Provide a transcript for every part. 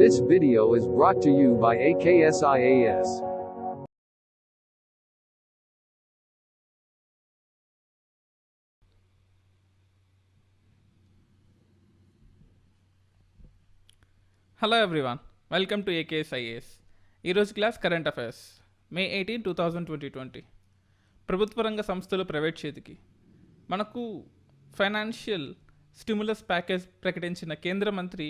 This video is brought to you by AKSIAS. Hello everyone, welcome to AKSIAS. ఈరోజు class current affairs May 18, 2020. ప్రభుత్వ రంగ సంస్థలు private చేతికి. మనకు ఫైనాన్షియల్ స్టిమ్యులస్ ప్యాకేజ్ ప్రకటించిన కేంద్ర మంత్రి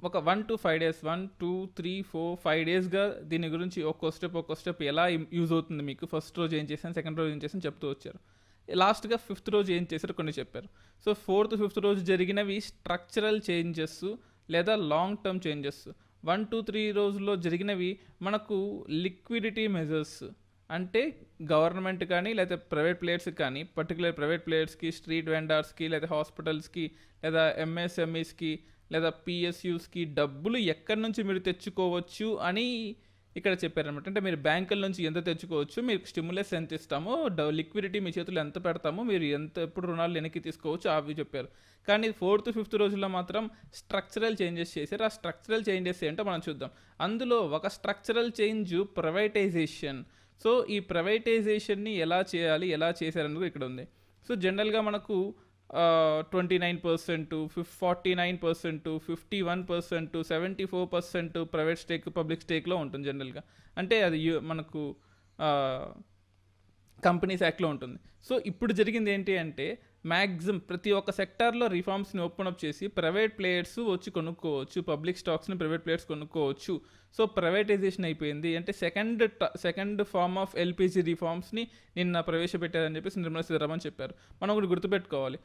ఒక 1 to 5 days 1 2 3 4 5 డేస్గా దీని గురించి ఒక్కో స్టెప్ ఎలా యూజ్ అవుతుంది, మీకు ఫస్ట్ రోజు ఏం చేశాను, సెకండ్ రోజు ఏం చేశాను చెప్తూ వచ్చారు. లాస్ట్గా 5th రోజు ఏం చేశారు కొన్ని చెప్పారు. సో 4th, 5th రోజు జరిగినవి స్ట్రక్చరల్ చేంజెస్ లేదా లాంగ్ టర్మ్ చేంజెస్. 1 2 3 రోజుల్లో జరిగినవి మనకు లిక్విడిటీ మెజర్స్, అంటే గవర్నమెంట్ కానీ లేదా ప్రైవేట్ ప్లేయర్స్కి కానీ, పర్టికులర్ ప్రైవేట్ ప్లేయర్స్కి, స్ట్రీట్ వెండర్స్కి లేదా హాస్పిటల్స్కి లేదా ఎంఎస్ఎంఈస్కి లేదా పిఎస్యూస్కి డబ్బులు ఎక్కడి నుంచి మీరు తెచ్చుకోవచ్చు అని ఇక్కడ చెప్పారనమాట. అంటే మీరు బ్యాంకుల నుంచి ఎంత తెచ్చుకోవచ్చు, మీకు స్టిమ్యులస్ ఎంత ఇస్తామో, లిక్విడిటీ మీ చేతులు ఎంత పెడతామో, మీరు ఎప్పుడు రుణాలు వెనక్కి తీసుకోవచ్చు అవి చెప్పారు. కానీ 4th, 5th రోజుల్లో మాత్రం స్ట్రక్చరల్ చేంజెస్ చేశారు. ఆ స్ట్రక్చరల్ చేంజెస్ ఏంటో మనం చూద్దాం. అందులో ఒక స్ట్రక్చరల్ చేంజ్ ప్రైవేటైజేషన్. సో ఈ ప్రైవేటైజేషన్ని ఎలా చేయాలి, ఎలా చేశారని ఇక్కడ ఉంది. సో జనరల్గా మనకు 29%, 49%, 51%, 74% ప్రైవేట్ స్టేక్, పబ్లిక్ స్టేక్లో ఉంటుంది జనరల్గా. అంటే అది మనకు కంపెనీస్ యాక్ట్లో ఉంటుంది. సో ఇప్పుడు జరిగింది ఏంటి అంటే, మ్యాక్సిమం ప్రతి ఒక్క సెక్టార్లో రిఫార్మ్స్ని ఓపెన్ అప్ చేసి ప్రైవేట్ ప్లేయర్స్ వచ్చి కొనుక్కోవచ్చు, పబ్లిక్ స్టాక్స్ని ప్రైవేట్ ప్లేయర్స్ కొనుక్కోవచ్చు. సో ప్రైవేటైజేషన్ అయిపోయింది. అంటే సెకండ్ ఫార్మ్ ఆఫ్ ఎల్పిజి రిఫార్మ్స్ని నిన్న ప్రవేశపెట్టారని చెప్పేసి నిర్మలా సీతారామన్ చెప్పారు. మనం ఒకటి గుర్తుపెట్టుకోవాలి,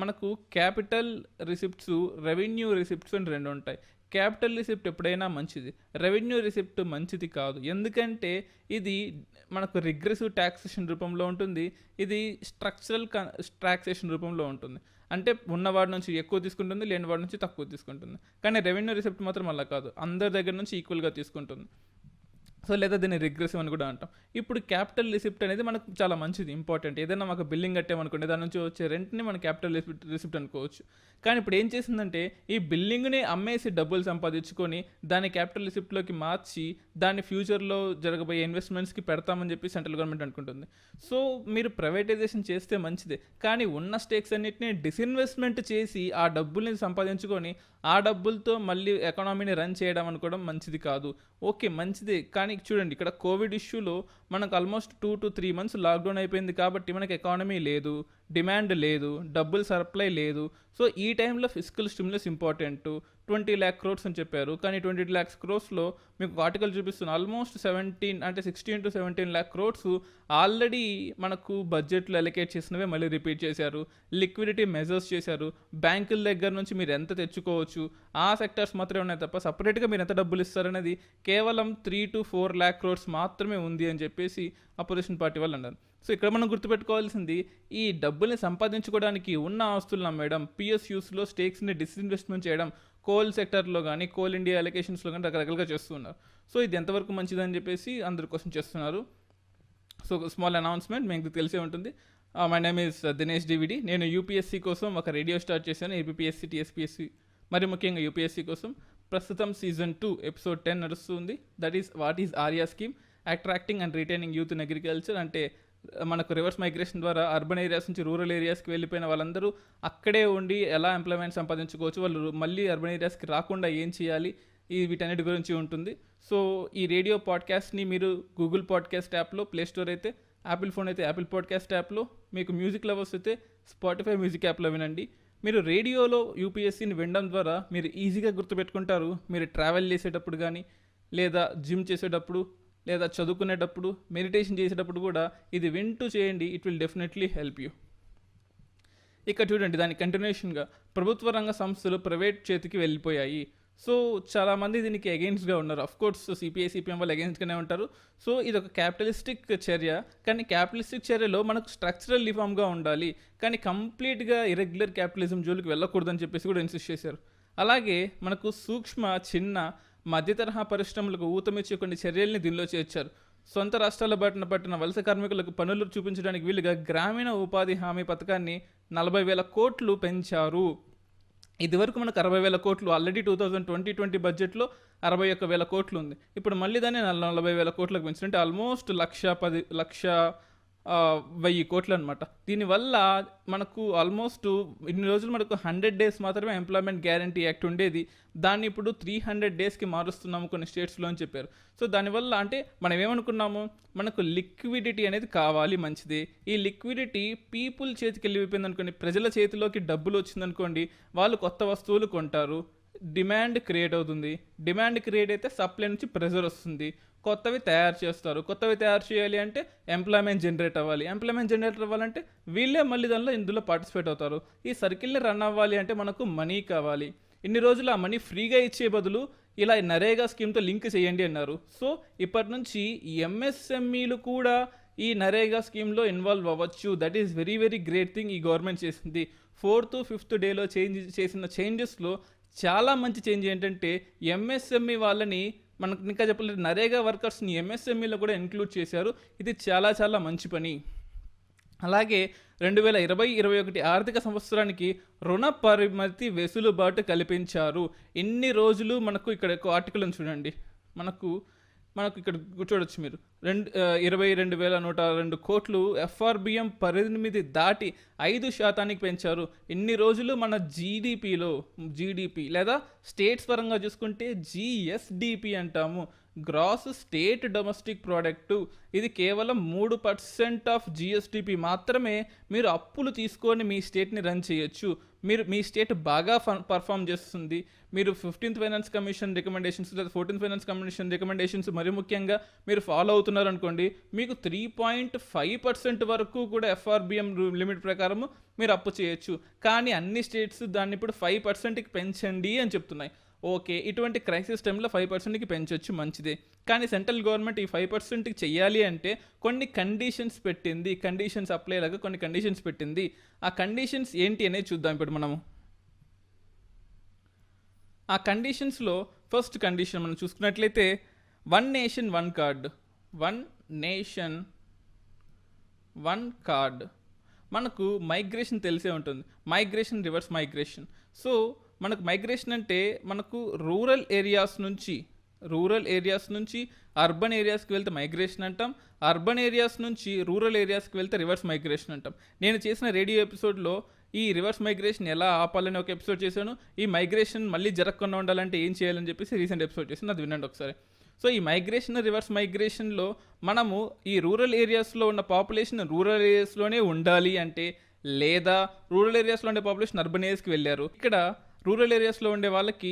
మనకు క్యాపిటల్ రిసిప్ట్స్, రెవెన్యూ రిసిప్ట్స్ అని 2 ఉంటాయి. క్యాపిటల్ రిసిప్ట్ ఎప్పుడైనా మంచిది, రెవెన్యూ రిసిప్ట్ మంచిది కాదు. ఎందుకంటే ఇది మనకు రిగ్రెసివ్ ట్యాక్సేషన్ రూపంలో ఉంటుంది, ఇది స్ట్రక్చరల్ ట్యాక్సేషన్ రూపంలో ఉంటుంది. అంటే ఉన్నవాడి నుంచి ఎక్కువ తీసుకుంటుంది, లేని వాడి నుంచి తక్కువ తీసుకుంటుంది. కానీ రెవెన్యూ రిసిప్ట్ మాత్రం అలా కాదు, అందరి దగ్గర నుంచి ఈక్వల్గా తీసుకుంటుంది. సో లేదా దీన్ని రిగ్రెసివ్ అని కూడా అంటాం. ఇప్పుడు క్యాపిటల్ రిసిప్ట్ అనేది మనకు చాలా మంచిది, ఇంపార్టెంట్. ఏదైనా మాకు బిల్లింగ్ కట్టామనుకోండి, దాని నుంచి వచ్చే రెంట్ని మనం క్యాపిటల్ రిసిప్ట్ అనుకోవచ్చు. కానీ ఇప్పుడు ఏం చేసిందంటే, ఈ బిల్లింగ్ని అమ్మేసి డబ్బులు సంపాదించుకొని దాన్ని క్యాపిటల్ రిసిప్ట్లోకి మార్చి దాన్ని ఫ్యూచర్లో జరగబోయే ఇన్వెస్ట్మెంట్స్కి పెడతామని చెప్పి సెంట్రల్ గవర్నమెంట్ అనుకుంటుంది. సో మీరు ప్రైవేటైజేషన్ చేస్తే మంచిదే, కానీ ఉన్న స్టేక్స్ అన్నిటిని డిస్ఇన్వెస్ట్మెంట్ చేసి ఆ డబ్బుల్ని సంపాదించుకొని ఆ డబ్బులతో మళ్ళీ ఎకానమీని రన్ చేయడం అనుకోవడం మంచిది కాదు. ఓకే మంచిదే, కానీ చూడండి ఇక్కడ కోవిడ్ ఇష్యూలో మనకు ఆల్మోస్ట్ 2 to 3 months లాక్డౌన్ అయిపోయింది కాబట్టి మనకు ఎకానమీ లేదు, డిమాండ్ లేదు, డబ్బులు సప్లై లేదు. సో ఈ టైంలో physical stimulus important. 20 lakh crores అని చెప్పారు, కానీ 20 lakhs crores మీకు ఆర్టికల్ చూపిస్తుంది almost 16 to 17 lakh crores already మనకు బడ్జెట్లో అలొకేట్ చేసినవే మళ్ళీ రిపీట్ చేశారు. లిక్విడిటీ మెజర్స్ చేశారు. బ్యాంకుల దగ్గర నుంచి మీరు ఎంత తెచ్చుకోవచ్చు ఆ సెక్టర్స్ మాత్రమే ఉన్నాయి తప్ప సపరేట్గా మీరు ఎంత డబ్బులు ఇస్తారనేది కేవలం 3 to 4 lakh crores మాత్రమే ఉంది అని చెప్పేసి అపోజిషన్ పార్టీ వాళ్ళు అన్నారు. సో ఇక్కడ మనం గుర్తుపెట్టుకోవాల్సింది, ఈ డబ్బుల్ని సంపాదించుకోవడానికి ఉన్న ఆస్తులను అమ్మేయడం, పిఎస్యూస్లో స్టేక్స్ని డిస్ఇన్వెస్ట్మెంట్ చేయడం, కోల్ సెక్టర్లో కానీ కోల్ ఇండియా అలొకేషన్స్లో కానీ రకరకాలుగా చేస్తున్నారు. సో ఇది ఎంతవరకు మంచిదని చెప్పేసి అందరు క్వశ్చన్ చేస్తున్నారు. సో స్మాల్ అనౌన్స్మెంట్ మీకు తెలిసే ఉంటుంది. My name is Dinesh DVD. నేను యూపీఎస్సీ కోసం ఒక రేడియో స్టార్ట్ చేశాను, ఏపీఎస్సీ, టీఎస్పీఎస్సీ, మరి ముఖ్యంగా యూపీఎస్సీ కోసం. ప్రస్తుతం సీజన్ 2 episode 10 నడుస్తుంది. That is what is Arya scheme, attracting and retaining youth in agriculture. అంటే మనకు రివర్స్ మైగ్రేషన్ ద్వారా అర్బన్ ఏరియాస్ నుంచి రూరల్ ఏరియాస్కి వెళ్ళిపోయిన వాళ్ళందరూ అక్కడే ఉండి ఎలా ఎంప్లాయ్మెంట్ సంపాదించుకోవచ్చు, వాళ్ళు మళ్ళీ అర్బన్ ఏరియాస్కి రాకుండా ఏం చేయాలి, ఈ వీటన్నిటి గురించి ఉంటుంది. సో ఈ రేడియో పాడ్కాస్ట్ని మీరు గూగుల్ పాడ్కాస్ట్ యాప్లో, ప్లేస్టోర్ అయితే, యాపిల్ ఫోన్ అయితే యాపిల్ పాడ్కాస్ట్ యాప్లో, మీకు మ్యూజిక్ లవర్స్ అయితే స్పాటిఫై మ్యూజిక్ యాప్లో వినండి. మీరు రేడియోలో యూపీఎస్సీని వినడం ద్వారా మీరు ఈజీగా గుర్తుపెట్టుకుంటారు. మీరు ట్రావెల్ చేసేటప్పుడు కానీ, లేదా జిమ్ చేసేటప్పుడు, లేదా చదువుకునేటప్పుడు, మెడిటేషన్ చేసేటప్పుడు కూడా ఇది వింటూ చేయండి. It will definitely help you. ఇక చూడండి, దాని కంటిన్యూషన్గా ప్రభుత్వ రంగ సంస్థలు ప్రైవేట్ చేతికి వెళ్ళిపోయాయి. సో చాలామంది దీనికి అగెయిన్స్ట్గా ఉన్నారు. అఫ్కోర్స్ సిపిఐ, సిపిఎం వాళ్ళు అగెయిన్స్ట్గానే ఉంటారు. సో ఇది ఒక క్యాపిటలిస్టిక్ చర్య, కానీ క్యాపిటలిస్టిక్ చర్యలో మనకు స్ట్రక్చరల్ రిఫార్మ్గా ఉండాలి, కానీ కంప్లీట్గా ఇరెగ్యులర్ క్యాపిటలిజం జోలికి వెళ్ళకూడదని చెప్పేసి కూడా ఇన్సిస్ట్ చేశారు. అలాగే మనకు సూక్ష్మ, చిన్న, మధ్య తరహా పరిశ్రమలకు ఊతమిచ్చే కొన్ని చర్యల్ని దీనిలో చేర్చారు. సొంత రాష్ట్రాల బాటిన పట్టిన వలస కార్మికులకు పనులు చూపించడానికి వీలుగా గ్రామీణ ఉపాధి హామీ పథకాన్ని 40,000 కోట్లు పెంచారు. ఇదివరకు మనకు 60,000 కోట్లు ఆల్రెడీ 2020 బడ్జెట్లో 61,000 కోట్లు ఉంది. ఇప్పుడు మళ్ళీ దాన్ని 40,000 కోట్లకు పెంచారు. అంటే ఆల్మోస్ట్ 1,10,10,000 కోట్లు అనమాట. దీనివల్ల మనకు ఆల్మోస్ట్ ఇన్ని రోజులు మనకు 100 డేస్ మాత్రమే ఎంప్లాయ్మెంట్ గ్యారంటీ యాక్ట్ ఉండేది. దాన్ని ఇప్పుడు 300 డేస్కి మారుస్తున్నాము కొన్ని స్టేట్స్లో అని చెప్పారు. సో దానివల్ల అంటే మనం ఏమనుకున్నాము, మనకు లిక్విడిటీ అనేది కావాలి, మంచిది. ఈ లిక్విడిటీ పీపుల్ చేతికి వెళ్ళిపోయింది అనుకోండి, ప్రజల చేతిలోకి డబ్బులు వచ్చిందనుకోండి, వాళ్ళు కొత్త వస్తువులు కొంటారు, డిమాండ్ క్రియేట్ అవుతుంది. డిమాండ్ క్రియేట్ అయితే సప్లై నుంచి ప్రెజర్ వస్తుంది, కొత్తవి తయారు చేస్తారు. కొత్తవి తయారు చేయాలి అంటే ఎంప్లాయ్మెంట్ జనరేట్ అవ్వాలి. ఎంప్లాయ్మెంట్ జనరేట్ అవ్వాలంటే వీళ్ళే మళ్ళీ ఇందులో పార్టిసిపేట్ అవుతారు. ఈ సర్కిల్ని రన్ అవ్వాలి అంటే మనకు మనీ కావాలి. ఇన్ని రోజులు ఆ మనీ ఫ్రీగా ఇచ్చే బదులు ఇలా నరేగా స్కీమ్తో లింక్ చేయండి అన్నారు. సో ఇప్పటి నుంచి ఎంఎస్ఎంఈలు కూడా ఈ నరేగా స్కీమ్లో ఇన్వాల్వ్ అవ్వచ్చు. That is very very great thing ఈ గవర్నమెంట్ చేసింది. 4th, 5th డేలో చేసిన చేంజెస్లో చాలా మంచి చేంజ్ ఏంటంటే ఎంఎస్ఎంఈ వాళ్ళని, మనకు ఇంకా చెప్పలేదు, నరేగా వర్కర్స్ని ఎంఎస్ఎంఈలో కూడా ఇంక్లూడ్ చేశారు. ఇది చాలా చాలా మంచి పని. అలాగే 2020-21 ఆర్థిక సంవత్సరానికి రుణ పరిమితి వెసులుబాటు కల్పించారు. ఇన్ని రోజులు మనకు ఇక్కడ ఒక ఆర్టికల్ చూడండి, మనకు ఇక్కడ చూడొచ్చు మీరు, 22,102 కోట్లు ఎఫ్ఆర్బిఎం పరిమితి దాటి 5% పెంచారు. ఇన్ని రోజులు మన జీడిపి లేదా స్టేట్స్ పరంగా చూసుకుంటే జిఎస్డిపి అంటాము, గ్రాస్ స్టేట్ డొమెస్టిక్ ప్రోడక్టు. ఇది కేవలం 3% ఆఫ్ జిఎస్డిపి మాత్రమే. మీరు అప్పులు తీసుకొని మీ స్టేట్ని రన్ చేయొచ్చు. మీ స్టేట్ బాగా పర్ఫామ్ చేస్తుంది. మీరు 15th ఫైనాన్స్ కమిషన్ రికమెండేషన్స్ లేదా 14th ఫైనాన్స్ కమిషన్ రికమెండేషన్స్ మరి ముఖ్యంగా మీరు ఫాలో అవుతున్నారు అనుకోండి, మీకు 3.5% వరకు కూడా ఎఫ్ఆర్బిఎం లిమిట్ ప్రకారం మీరు అప్పు చేయొచ్చు. కానీ అన్ని స్టేట్స్ దాన్ని ఇప్పుడు 5%కి పెంచండి అని చెప్తున్నాయి. ఓకే, ఇటువంటి క్రైసిస్ టైంలో 5%కి పెంచవచ్చు, మంచిదే. కానీ సెంట్రల్ గవర్నమెంట్ ఈ 5%కి చెయ్యాలి అంటే కొన్ని కండిషన్స్ పెట్టింది. కండిషన్స్ అప్లై లాగా కొన్ని కండిషన్స్ పెట్టింది. ఆ కండిషన్స్ ఏంటి అనేది చూద్దాం ఇప్పుడు మనము. ఆ కండిషన్స్లో ఫస్ట్ కండిషన్ మనం చూసుకున్నట్లయితే 1 నేషన్ 1 కార్డ్. 1 nation 1 card. మనకు మైగ్రేషన్ తెలిసే ఉంటుంది, మైగ్రేషన్, రివర్స్ మైగ్రేషన్. సో మనకు మైగ్రేషన్ అంటే మనకు రూరల్ ఏరియాస్ నుంచి అర్బన్ ఏరియాస్కి వెళ్తే మైగ్రేషన్ అంటాం, అర్బన్ ఏరియాస్ నుంచి రూరల్ ఏరియాస్కి వెళ్తే రివర్స్ మైగ్రేషన్ అంటాం. నేను చేసిన రేడియో ఎపిసోడ్లో ఈ రివర్స్ మైగ్రేషన్ ఎలా ఆపాలని ఒక ఎపిసోడ్ చేశాను. ఈ మైగ్రేషన్ మళ్ళీ జరగకుండా ఉండాలంటే ఏం చేయాలని చెప్పేసి రీసెంట్ ఎపిసోడ్ చేశాను, అది వినండి ఒకసారి. సో ఈ మైగ్రేషన్, రివర్స్ మైగ్రేషన్లో మనము ఈ రూరల్ ఏరియాస్లో ఉన్న పాపులేషన్ రూరల్ ఏరియాస్లోనే ఉండాలి అంటే, లేదా రూరల్ ఏరియాస్లో ఉండే పాపులేషన్ అర్బన్ ఏరియాస్కి వెళ్ళారు. ఇక్కడ రూరల్ ఏరియాస్లో ఉండే వాళ్ళకి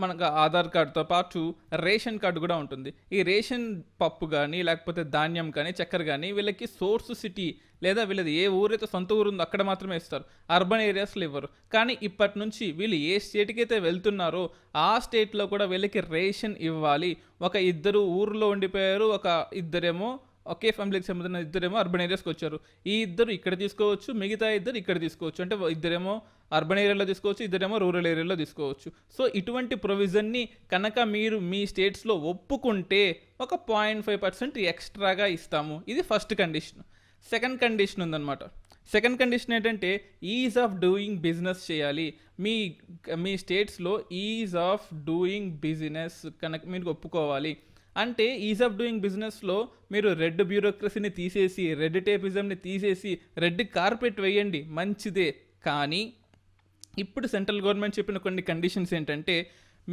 మనకు ఆధార్ కార్డుతో పాటు రేషన్ కార్డు కూడా ఉంటుంది. ఈ రేషన్ పప్పు కానీ లేకపోతే ధాన్యం కానీ చక్కెర కానీ వీళ్ళకి సోర్స్ సిటీ లేదా వీళ్ళది ఏ ఊరైతే సొంత ఊరు ఉందో అక్కడ మాత్రమే ఇస్తారు, అర్బన్ ఏరియాస్లో ఇవ్వరు. కానీ ఇప్పటి నుంచి వీళ్ళు ఏ స్టేట్కి అయితే వెళ్తున్నారో ఆ స్టేట్లో కూడా వీళ్ళకి రేషన్ ఇవ్వాలి. ఒక ఇద్దరు ఊర్లో ఉండిపోయారు, ఒక ఇద్దరేమో ఒకే ఫ్యామిలీకి సంబంధించిన ఇద్దరేమో అర్బన్ ఏరియాస్కి వచ్చారు. ఈ ఇద్దరు ఇక్కడ తీసుకోవచ్చు, మిగతా ఇద్దరు ఇక్కడ తీసుకోవచ్చు. అంటే ఇద్దరేమో అర్బన్ ఏరియాలో తీసుకోవచ్చు, ఇద్దరేమో రూరల్ ఏరియాలో తీసుకోవచ్చు. సో ఇటువంటి ప్రొవిజన్ని కనుక మీరు మీ స్టేట్స్లో ఒప్పుకుంటే ఒక 0.5% ఎక్స్ట్రాగా ఇస్తాము. ఇది ఫస్ట్ కండిషన్. సెకండ్ కండిషన్ ఉందన్నమాట. సెకండ్ కండిషన్ ఏంటంటే ఈజ్ ఆఫ్ డూయింగ్ బిజినెస్ చేయాలి. మీ స్టేట్స్లో ఈజ్ ఆఫ్ డూయింగ్ బిజినెస్ కనుక మీరు ఒప్పుకోవాలి. అంటే ఈజ్ ఆఫ్ డూయింగ్ బిజినెస్లో మీరు రెడ్ బ్యూరోక్రసీని తీసేసి, రెడ్ టేపిజంని తీసేసి, రెడ్ కార్పెట్ వేయండి, మంచిదే. కానీ ఇప్పుడు సెంట్రల్ గవర్నమెంట్ చెప్పిన కొన్ని కండిషన్స్ ఏంటంటే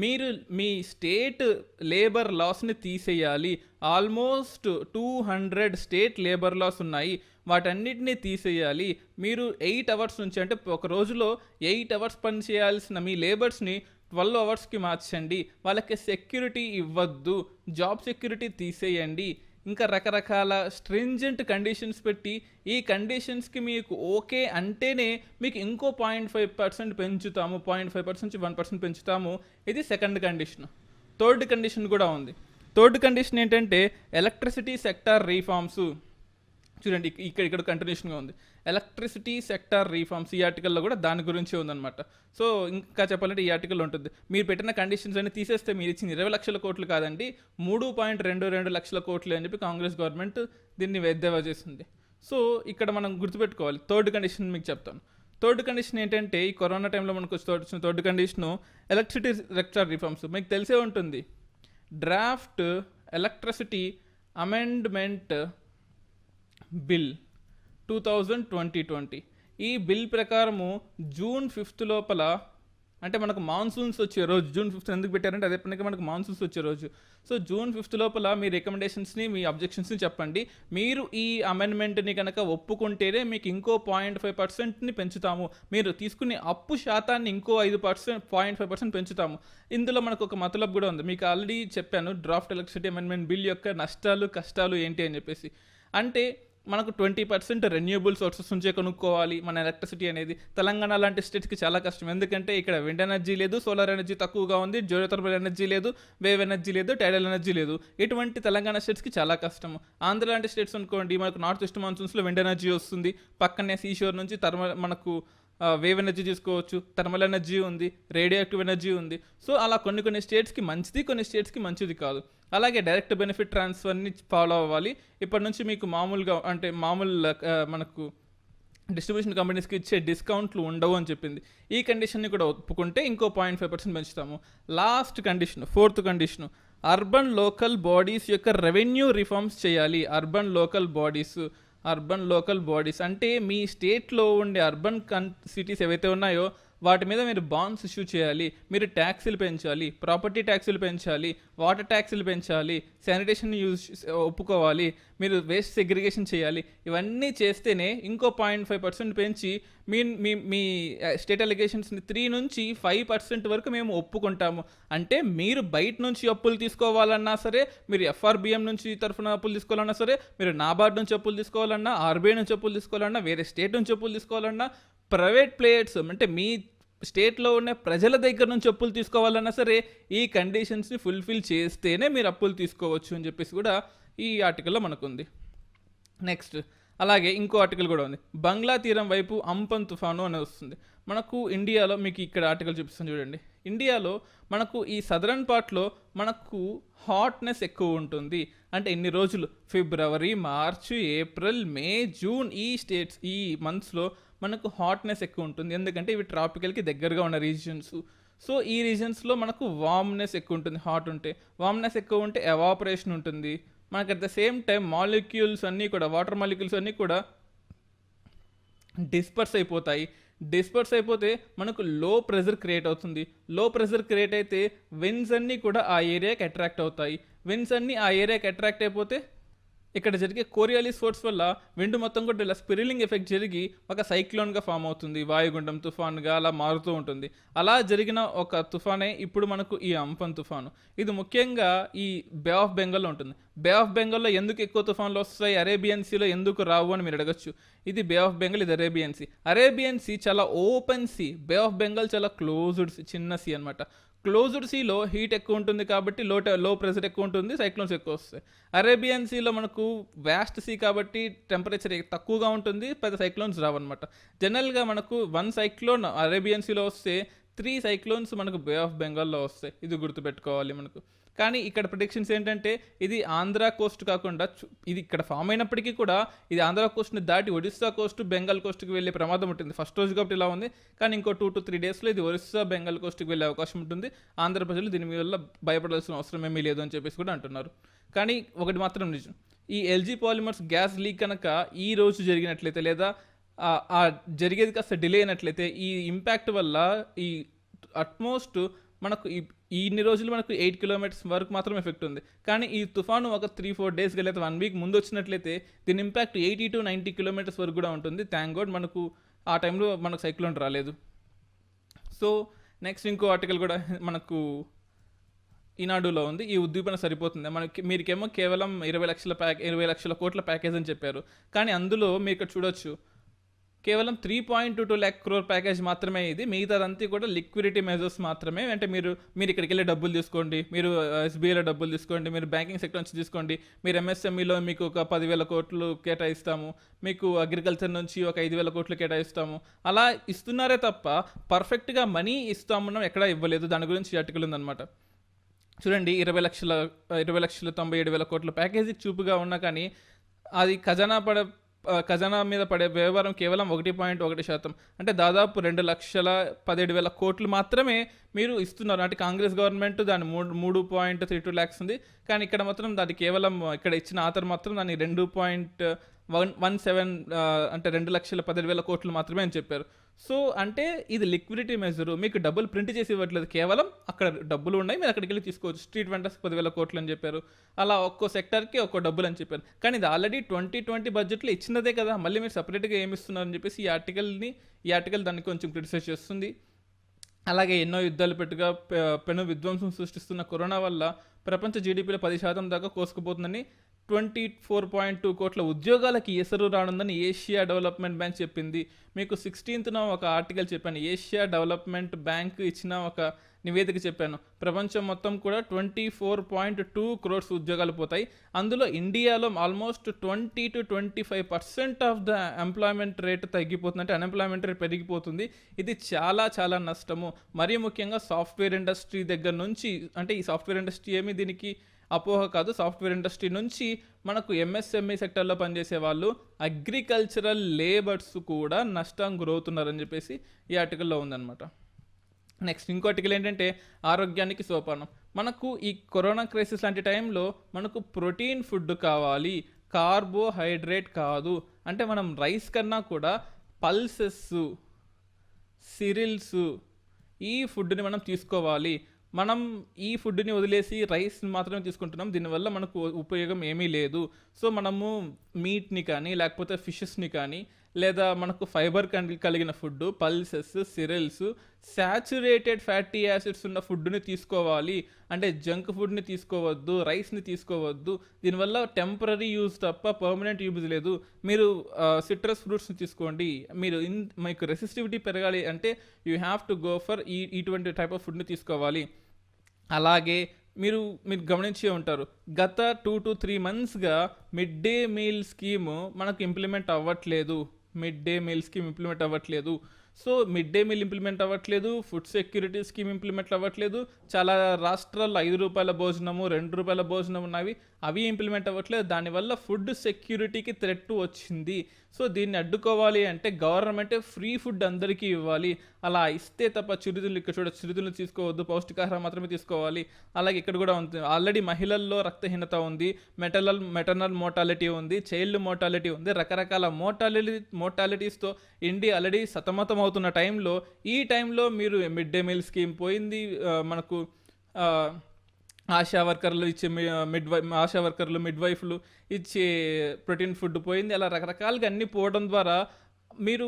మీరు మీ స్టేట్ లేబర్ లాస్ని తీసేయాలి. ఆల్మోస్ట్ 200 స్టేట్ లేబర్ లాస్ ఉన్నాయి, వాటన్నిటినీ తీసేయాలి. మీరు 8 అవర్స్ నుంచి, అంటే ఒక రోజులో 8 అవర్స్ పని చేయాల్సిన మీ లేబర్స్ని 12 అవర్స్కి మార్చండి. వాళ్ళకి సెక్యూరిటీ ఇవ్వద్దు, జాబ్ సెక్యూరిటీ తీసేయండి. ఇంకా రకరకాల స్ట్రింజెంట్ కండిషన్స్ పెట్టి ఈ కండిషన్స్కి మీకు ఓకే అంటేనే మీకు ఇంకో 0.5% పెంచుతాము, 0.5% నుంచి 1% పెంచుతాము. ఇది సెకండ్ కండిషన్. థర్డ్ కండిషన్ కూడా ఉంది. థర్డ్ కండిషన్ ఏంటంటే ఎలక్ట్రిసిటీ సెక్టార్ రీఫార్మ్స్. చూడండి ఇక్కడ కంటిన్యూషన్గా ఉంది, ఎలక్ట్రిసిటీ సెక్టార్ రీఫార్మ్స్. ఈ ఆర్టికల్లో కూడా దాని గురించి ఉందన్నమాట. సో ఇంకా చెప్పాలంటే ఈ ఆర్టికల్ ఉంటుంది, మీరు పెట్టిన కండిషన్స్ అన్ని తీసేస్తే మీరు ఇచ్చిన 20 లక్షల కోట్లు కాదండి 3.22 లక్షల కోట్లు అని చెప్పి కాంగ్రెస్ గవర్నమెంట్ దీన్ని ఎద్దేవా చేసింది. సో ఇక్కడ మనం గుర్తుపెట్టుకోవాలి. థర్డ్ కండిషన్ మీకు చెప్తాను. థర్డ్ కండిషన్ ఏంటంటే ఈ కరోనా టైంలో మనకు వచ్చిన third condition electricity sector reforms. మీకు తెలిసే ఉంటుంది, డ్రాఫ్ట్ ఎలక్ట్రిసిటీ అమెండ్మెంట్ బిల్ 2020. ఈ బిల్ ప్రకారము జూన్ 5 లోపల, అంటే మనకు మాన్సూన్స్ వచ్చే రోజు, జూన్ 5 ఎందుకు పెట్టారంటే అదే పనికి మనకు మాన్సూన్స్ వచ్చే రోజు. సో జూన్ 5 లోపల మీ రికమెండేషన్స్ని, మీ అబ్జెక్షన్స్ని చెప్పండి. మీరు ఈ అమెండ్మెంట్ని కనుక ఒప్పుకుంటేనే మీకు ఇంకో 0.5%ని పెంచుతాము, మీరు తీసుకునే అప్పు శాతాన్ని ఇంకో 0.5% పెంచుతాము. ఇందులో మనకు ఒక మతలబ్ కూడా ఉంది. మీకు ఆల్రెడీ చెప్పాను డ్రాఫ్ట్ ఎలక్ట్రిసిటీ అమెండ్మెంట్ బిల్ యొక్క నష్టాలు కష్టాలు ఏంటి అని చెప్పేసి. అంటే మనకు 20% రెన్యూబుల్ సోర్సెస్ నుంచే కొనుక్కోవాలి మన ఎలక్ట్రిసిటీ అనేది. తెలంగాణ లాంటి స్టేట్స్కి చాలా కష్టం, ఎందుకంటే ఇక్కడ విండ్ ఎనర్జీ లేదు, సోలార్ ఎనర్జీ తక్కువగా ఉంది, జియోథర్మల్ ఎనర్జీ లేదు, వేవ్ ఎనర్జీ లేదు, టైడల్ ఎనర్జీ లేదు. ఇటువంటి తెలంగాణ స్టేట్స్కి చాలా కష్టం. ఆంధ్ర లాంటి స్టేట్స్ అనుకోండి, మనకు నార్త్ వెస్ట్ మాన్సూన్స్లో విండ్ ఎనర్జీ వస్తుంది, పక్కనే సీషోర్ నుంచి మనకు వేవ్ ఎనర్జీ తీసుకోవచ్చు, థర్మల్ ఎనర్జీ ఉంది, రేడియో యాక్టివ్ ఎనర్జీ ఉంది. సో అలా కొన్ని స్టేట్స్కి మంచిది, కొన్ని స్టేట్స్కి మంచిది కాదు. అలాగే డైరెక్ట్ బెనిఫిట్ ట్రాన్స్ఫర్ని ఫాలో అవ్వాలి. ఇప్పటి నుంచి మీకు మామూలుగా అంటే మనకు డిస్ట్రిబ్యూషన్ కంపెనీస్కి ఇచ్చే డిస్కౌంట్లు ఉండవు అని చెప్పింది. ఈ కండిషన్ని కూడా ఒప్పుకుంటే ఇంకో 0.5% పెంచుతాము. Last condition, fourth condition, urban local bodies యొక్క రెవెన్యూ రిఫార్మ్స్ చేయాలి. అర్బన్ లోకల్ బాడీస్ అంటే మీ స్టేట్లో ఉండే అర్బన్ సిటీస్ ఏవైతే ఉన్నాయో వాటి మీద మీరు బాండ్స్ ఇష్యూ చేయాలి, మీరు ట్యాక్సులు పెంచాలి, ప్రాపర్టీ ట్యాక్సులు పెంచాలి, వాటర్ ట్యాక్సులు పెంచాలి, శానిటేషన్ ఒప్పుకోవాలి, మీరు వేస్ట్ సెగ్రిగేషన్ చేయాలి. ఇవన్నీ చేస్తేనే ఇంకో 0.5% పెంచి మీ స్టేట్ అలిగేషన్స్ని 3 నుంచి 5% వరకు మేము ఒప్పుకుంటాము. అంటే మీరు బయట నుంచి అప్పులు తీసుకోవాలన్నా సరే, మీరు ఎఫ్ఆర్బిఎం నుంచి తరఫున అప్పులు తీసుకోవాలన్నా సరే, మీరు నాబార్డ్ నుంచి అప్పులు తీసుకోవాలన్నా, ఆర్బీఐ నుంచి అప్పులు తీసుకోవాలన్నా, వేరే స్టేట్ నుంచి అప్పులు తీసుకోవాలన్నా, ప్రైవేట్ ప్లేయర్స్ అంటే మీ స్టేట్లో ఉన్న ప్రజల దగ్గర నుంచి అప్పులు తీసుకోవాలన్నా సరే ఈ కండిషన్స్ని ఫుల్ఫిల్ చేస్తేనే మీరు అప్పులు తీసుకోవచ్చు అని చెప్పేసి కూడా ఈ ఆర్టికల్లో మనకుంది. నెక్స్ట్ అలాగే ఇంకో ఆర్టికల్ కూడా ఉంది, బంగ్లా తీరం వైపు అంపన్ తుఫాను అని వస్తుంది. మనకు ఇండియాలో మీకు ఇక్కడ ఆర్టికల్ చూపిస్తాను చూడండి. ఇండియాలో మనకు ఈ సదరన్ పార్ట్లో మనకు హాట్నెస్ ఎక్కువ ఉంటుంది. అంటే ఇన్ని రోజులు ఫిబ్రవరి, మార్చి, ఏప్రిల్, మే, జూన్ ఈ మంత్స్లో మనకు హాట్నెస్ ఎక్కువ ఉంటుంది. ఎందుకంటే ఇవి ట్రాపికల్కి దగ్గరగా ఉన్న రీజియన్స్. సో ఈ రీజన్స్లో మనకు వామ్నెస్ ఎక్కువ ఉంటుంది. హాట్ ఉంటే వామ్నెస్ ఎక్కువ ఉంటే ఎవాపరేషన్ ఉంటుంది. మనకు at the same time molecules అన్నీ కూడా, వాటర్ మాలిక్యూల్స్ అన్నీ కూడా డిస్పర్స్ అయిపోతే మనకు లో ప్రెజర్ క్రియేట్ అవుతుంది. లో ప్రెజర్ క్రియేట్ అయితే విండ్స్ అన్నీ కూడా ఆ ఏరియాకి అట్రాక్ట్ అవుతాయి. విండ్స్ అన్నీ ఆ ఏరియాకి అట్రాక్ట్ అయిపోతే ఇక్కడ జరిగే కోరియాలిస్ ఫోర్స్ వల్ల విండ్ మొత్తం కూడా ఇలా స్పిరిలింగ్ ఎఫెక్ట్ జరిగి ఒక సైక్లోన్గా ఫామ్ అవుతుంది, వాయుగుండం తుఫాన్గా అలా మారుతూ ఉంటుంది. అలా జరిగిన ఒక తుఫానే ఇప్పుడు మనకు ఈ అంఫన్ తుఫాను. ఇది ముఖ్యంగా ఈ బే ఆఫ్ బెంగాల్లో ఉంటుంది. బే ఆఫ్ బెంగాల్లో ఎందుకు ఎక్కువ తుఫాన్లు వస్తాయి, అరేబియన్ సీలో ఎందుకు రావు అని మీరు అడగచ్చు. ఇది బే ఆఫ్ బెంగాల్, ఇది అరేబియన్ సీ చాలా open sea, bay of Bengal చాలా క్లోజ్డ్ సీ, చిన్న సీ అనమాట. క్లోజ్డ్ సీలో హీట్ ఎక్కువ ఉంటుంది కాబట్టి లో ప్రెషర్ ఎక్కువ ఉంటుంది, సైక్లోన్స్ ఎక్కువ వస్తాయి. అరేబియన్ సీలో మనకు వ్యాస్ట్ సీ కాబట్టి టెంపరేచర్ తక్కువగా ఉంటుంది, పెద్ద సైక్లోన్స్ రావన్నమాట. జనరల్గా మనకు 1 సైక్లోన్ అరేబియన్ సీలో వస్తే 3 సైక్లోన్స్ మనకు బే ఆఫ్ బెంగాల్లో వస్తాయి. ఇది గుర్తుపెట్టుకోవాలి మనకు. కానీ ఇక్కడ ప్రిడిక్షన్స్ ఏంటంటే ఇది ఆంధ్ర కోస్ట్ కాకుండా ఇది ఇక్కడ ఫామ్ అయినప్పటికీ కూడా ఇది ఆంధ్ర కోస్ట్ని దాటి ఒడిస్సా కోస్ట్, బెంగాల్ కోస్ట్కి వెళ్ళే ప్రమాదం ఉంటుంది. ఫస్ట్ రోజు కాబట్టి ఇలా ఉంది, కానీ ఇంకో 2 to 3 డేస్లో ఇది ఒరిస్సా, బెంగాల్ కోస్ట్కి వెళ్ళే అవకాశం ఉంటుంది. ఆంధ్ర ప్రజలు దీని వల్ల భయపడాల్సిన అవసరం ఏమీ లేదు అని చెప్పేసి కూడా అంటున్నారు. కానీ ఒకటి మాత్రం నిజం, ఈ ఎల్జీ పాలిమర్స్ గ్యాస్ లీక్ కనుక ఈ రోజు జరిగినట్లయితే లేదా జరిగేది కాస్త డిలే అయినట్లయితే ఈ ఇంపాక్ట్ వల్ల ఈ అట్మోస్ట్ మనకు ఇన్ని రోజులు మనకు 8 kilometers వరకు మాత్రం ఎఫెక్ట్ ఉంది. కానీ ఈ తుఫాను ఒక 3-4 days లేదా 1 week ముందు వచ్చినట్లయితే దీని ఇంపాక్ట్ 80 to 90 kilometers వరకు కూడా ఉంటుంది. థ్యాంక్ గాడ్ మనకు ఆ టైంలో మనకు సైక్లోన్ రాలేదు. సో నెక్స్ట్ ఇంకో ఆర్టికల్ కూడా మనకు ఈనాడులో ఉంది. ఈ ఉద్దీపన సరిపోతుంది మీకేమో కేవలం 20 లక్షల కోట్ల ప్యాకేజ్ అని చెప్పారు. కానీ అందులో మీరు ఇక్కడ చూడొచ్చు కేవలం 3.22 lakh crore ప్యాకేజ్ మాత్రమే ఇది. మిగతాదంతా కూడా లిక్విడిటీ మెజర్స్ మాత్రమే. అంటే మీరు ఇక్కడికి వెళ్ళి డబ్బులు తీసుకోండి, మీరు ఎస్బీఐలో డబ్బులు తీసుకోండి, మీరు బ్యాంకింగ్ సెక్టర్ నుంచి తీసుకోండి, మీరు ఎంఎస్ఎంఈలో మీకు ఒక 10,000 కోట్లు కేటాయిస్తాము, మీకు అగ్రికల్చర్ నుంచి ఒక 5,000 కోట్లు కేటాయిస్తాము, అలా ఇస్తున్నారే తప్ప పర్ఫెక్ట్గా మనీ ఇస్తామన్నాం ఎక్కడా ఇవ్వలేదు. దాని గురించి ఆర్టికల్ ఉందన్నమాట. చూడండి, 20,97,000 కోట్ల ప్యాకేజీ చూపుగా ఉన్నా కానీ అది ఖజానా ఖజానా మీద పడే వ్యవహారం కేవలం 1.1%, అంటే దాదాపు 2,17,000 కోట్లు మాత్రమే మీరు ఇస్తున్నారు. అంటే కాంగ్రెస్ గవర్నమెంట్ దాని 3.32 ల్యాక్స్ ఉంది, కానీ ఇక్కడ మాత్రం దాన్ని కేవలం ఇక్కడ ఇచ్చిన ఆథర్ మాత్రం దాన్ని 2.17 అంటే 2,17,000 కోట్లు మాత్రమే అని చెప్పారు. సో అంటే ఇది లిక్విడిటీ మెజరు, మీకు డబ్బులు ప్రింట్ చేసి ఇవ్వట్లేదు, కేవలం అక్కడ డబ్బులు ఉన్నాయి, మీరు అక్కడికి వెళ్ళి తీసుకోవచ్చు. స్ట్రీట్ వెండర్స్ 10,000 కోట్లు అని చెప్పారు, అలా ఒక్కో సెక్టర్కి ఒక్కో డబ్బులు అని చెప్పారు. కానీ ఇది ఆల్రెడీ 2020 బడ్జెట్లో ఇచ్చినదే కదా, మళ్ళీ మీరు సపరేట్గా ఏమి ఇస్తున్నారని చెప్పేసి ఈ ఆర్టికల్ దాన్ని కొంచెం క్రిటిసైజ్ చేస్తుంది. అలాగే ఎన్నో యుద్ధాలు పెట్టుగా పెను విధ్వంసం సృష్టిస్తున్న కరోనా వల్ల ప్రపంచ జీడిపిలో 10% దాకా కోసుకుపోతుందని, 24.2 కోట్ల ఉద్యోగాలకి ఎసరు రానుందని ఏషియా డెవలప్మెంట్ బ్యాంక్ చెప్పింది. మీకు 16th ఒక ఆర్టికల్ చెప్పాను, ఏషియా డెవలప్మెంట్ బ్యాంక్ ఇచ్చిన ఒక నివేదిక చెప్పాను. ప్రపంచం మొత్తం కూడా 24.2 crores ఉద్యోగాలు పోతాయి. అందులో ఇండియాలో almost 20-25% of the employment rate తగ్గిపోతుంది, అంటే అన్ఎంప్లాయ్మెంట్ రేట్ పెరిగిపోతుంది. ఇది చాలా చాలా నష్టము. మరీ ముఖ్యంగా సాఫ్ట్వేర్ ఇండస్ట్రీ దగ్గర నుంచి, అంటే ఈ సాఫ్ట్వేర్ ఇండస్ట్రీ ఏమి దీనికి అపోహ కాదు, సాఫ్ట్వేర్ ఇండస్ట్రీ నుంచి మనకు ఎంఎస్ఎంఈ సెక్టర్లో పనిచేసే వాళ్ళు, అగ్రికల్చరల్ లేబర్స్ కూడా నష్టం గురవుతున్నారని చెప్పేసి ఈ ఆర్టికల్లో ఉందన్నమాట. నెక్స్ట్ ఇంకో ఆర్టికల్ ఏంటంటే ఆరోగ్యానికి సోపానం. మనకు ఈ కరోనా క్రైసిస్ లాంటి టైంలో మనకు ప్రోటీన్ ఫుడ్ కావాలి, కార్బోహైడ్రేట్ కాదు. అంటే మనం రైస్ కన్నా కూడా పల్సెస్, సిరిల్స్, ఈ ఫుడ్ని మనం తీసుకోవాలి. మనం ఈ ఫుడ్ని వదిలేసి రైస్ మాత్రమే తీసుకుంటున్నాం, దీనివల్ల మనకు ఉపయోగం ఏమీ లేదు. సో మనము మీట్ని కానీ లేకపోతే ఫిషెస్ని కానీ, లేదా మనకు ఫైబర్ కలిగిన food, pulses, cereals, saturated fatty acids ఉన్న ఫుడ్ని తీసుకోవాలి. అంటే జంక్ ఫుడ్ని తీసుకోవద్దు, రైస్ని తీసుకోవద్దు. దీనివల్ల టెంపరీ యూజ్ తప్ప పర్మనెంట్ యూజ్ లేదు. మీరు సిట్రస్ ఫ్రూట్స్ని తీసుకోండి. మీకు రెసిస్టివిటీ పెరగాలి అంటే you have to go for ఇటువంటి టైప్ ఆఫ్ ఫుడ్ని తీసుకోవాలి. అలాగే మీరు గమనించే ఉంటారు, గత 2 to 3 monthsగా మిడ్ డే మీల్ స్కీమ్ మనకు ఇంప్లిమెంట్ అవ్వట్లేదు. So mid day meal implement అవ్వట్లేదు, ఫుడ్ సెక్యూరిటీ స్కీమ్ ఇంప్లిమెంట్ అవ్వట్లేదు. చాలా రాష్ట్రాల్లో 5 రూపాయల భోజనము, 2 రూపాయల భోజనం ఉన్నవి, అవి ఇంప్లిమెంట్ అవ్వట్లేదు. దానివల్ల ఫుడ్ సెక్యూరిటీకి థ్రెట్ వచ్చింది. సో దీన్ని అడ్డుకోవాలి అంటే గవర్నమెంటే ఫ్రీ ఫుడ్ అందరికీ ఇవ్వాలి. అలా ఇస్తే తప్ప చిరుతిళ్ళు తీసుకోవద్దు, పౌష్టికాహారం మాత్రమే తీసుకోవాలి. అలాగే ఇక్కడ కూడా ఉంది, ఆల్రెడీ మహిళల్లో రక్తహీనత ఉంది, మెటర్నల్ మోర్టాలిటీ ఉంది, చైల్డ్ మోర్టాలిటీ ఉంది, రకరకాల మోర్టాలిటీస్తో ఇండియా ఆల్రెడీ సతమతం అవుతున్న టైంలో, ఈ టైంలో మీరు మిడ్ డే మీల్ స్కీమ్ పోయింది, మనకు ఆశా వర్కర్లు ఇచ్చే మిడ్వైఫ్లు ఇచ్చే ప్రోటీన్ ఫుడ్ పోయింది. అలా రకరకాలుగా అన్నీ పోవడం ద్వారా మీరు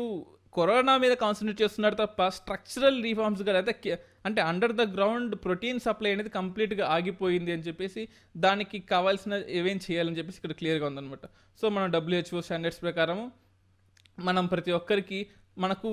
కరోనా మీద కాన్సన్ట్రేట్ చేస్తున్నారు తప్ప స్ట్రక్చరల్ రిఫార్మ్స్ కూడా అయితే, అంటే under the ground protein supply అనేది కంప్లీట్గా ఆగిపోయింది అని చెప్పేసి, దానికి కావాల్సిన ఏమేం చేయాలని చెప్పేసి ఇక్కడ క్లియర్గా ఉందన్నమాట. సో మనం WHO స్టాండర్డ్స్ ప్రకారము మనం ప్రతి ఒక్కరికి మనకు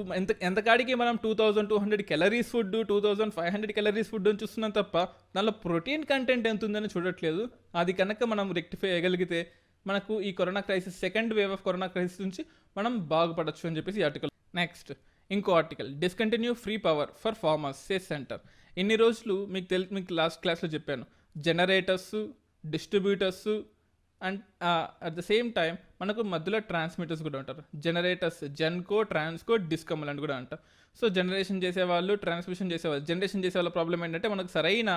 ఎంతకాడికి మనం 2200 క్యాలరీస్ ఫుడ్, 2500 క్యాలరీస్ ఫుడ్ అని చూస్తున్నాం తప్ప దానిలో ప్రోటీన్ కంటెంట్ ఎంత ఉందని చూడట్లేదు. అది కనుక మనం రెక్టిఫై చేయగలిగితే మనకు ఈ corona crisis, second wave of corona crisis నుంచి మనం బాగుపడచ్చు అని చెప్పేసి ఈ ఆర్టికల్. నెక్స్ట్ ఇంకో article, discontinue free power for farmers says centre. ఇన్ని రోజులు మీకు లాస్ట్ క్లాస్లో చెప్పాను, generators, distributors and at the same time మనకు మధ్యలో ట్రాన్స్మిటర్స్ కూడా ఉంటారు. జనరేటర్స్ జెన్కో, ట్రాన్స్కో, డిస్కమ్ అని కూడా అంటారు. సో జనరేషన్ చేసేవాళ్ళు, ట్రాన్స్మిషన్ చేసేవాళ్ళు. జనరేషన్ చేసే వాళ్ళ ప్రాబ్లం ఏంటంటే మనకు సరైన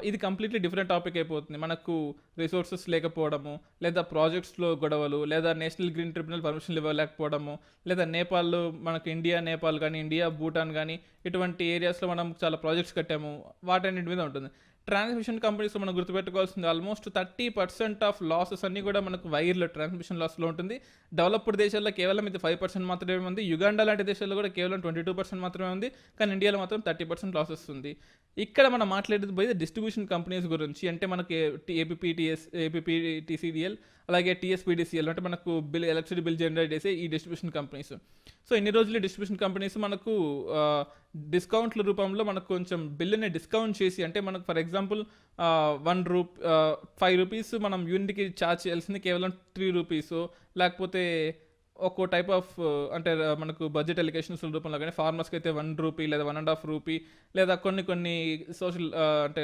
ఇది కంప్లీట్లీ డిఫరెంట్ టాపిక్ అయిపోతుంది. మనకు రిసోర్సెస్ లేకపోవడము, లేదా ప్రాజెక్ట్స్లో గొడవలు, లేదా నేషనల్ గ్రీన్ ట్రిబ్యునల్ పర్మిషన్లు ఇవ్వలేకపోవడము, లేదా నేపాల్లో మనకు నేపాల్ కానీ, ఇండియా, భూటాన్ కానీ ఇటువంటి ఏరియాస్లో మనం చాలా ప్రాజెక్ట్స్ కట్టాము, వాటన్నిటి మీద ఉంటుంది. ట్రాన్స్మిషన్ కంపెనీస్లో మనం గుర్తుపెట్టుకోవాల్సింది ఆల్మోస్ట్ 30% ఆఫ్ లాసెస్ అన్నీ కూడా మనకు వైర్లో ట్రాన్స్మిషన్ లాస్లో ఉంటుంది. డెవలప్డ్ దేశాల్లో కేవలం ఇది 5% మాత్రమే ఉంది. యుగాండా లాంటి దేశాల్లో కూడా కేవలం 22% మాత్రమే ఉంది. కానీ ఇండియాలో మాత్రం 30% లాసెస్ ఉంది. ఇక్కడ మనం మాట్లాడేది పోయి డిస్ట్రిబ్యూషన్ కంపెనీస్ గురించి. అంటే మనకి ఏపీపీటీసీడీఎల్ అలాగే టీఎస్పీడీసీఎల్ అంటే మనకు ఎలక్ట్రిసిటీ బిల్ జనరేట్ చేసే ఈ డిస్ట్రిబ్యూషన్ కంపెనీస్. సో ఇన్ని రోజులు డిస్ట్రిబ్యూషన్ కంపెనీస్ మనకు డిస్కౌంట్ల రూపంలో మనకు కొంచెం బిల్లుని డిస్కౌంట్ చేసి, అంటే మనకు ఫర్ ఎగ్జాంపుల్ 5 రూపీస్ మనం యూనిట్కి ఛార్జ్ చేయాల్సింది కేవలం 3 రూపీస్, లేకపోతే ఒక్కో టైప్ ఆఫ్ అంటే మనకు బడ్జెట్ అలికేషన్స్ రూపంలో కానీ ఫార్మర్స్కి అయితే 1 రూపీ లేదా 1.5 రూపీ, లేదా కొన్ని సోషల్ అంటే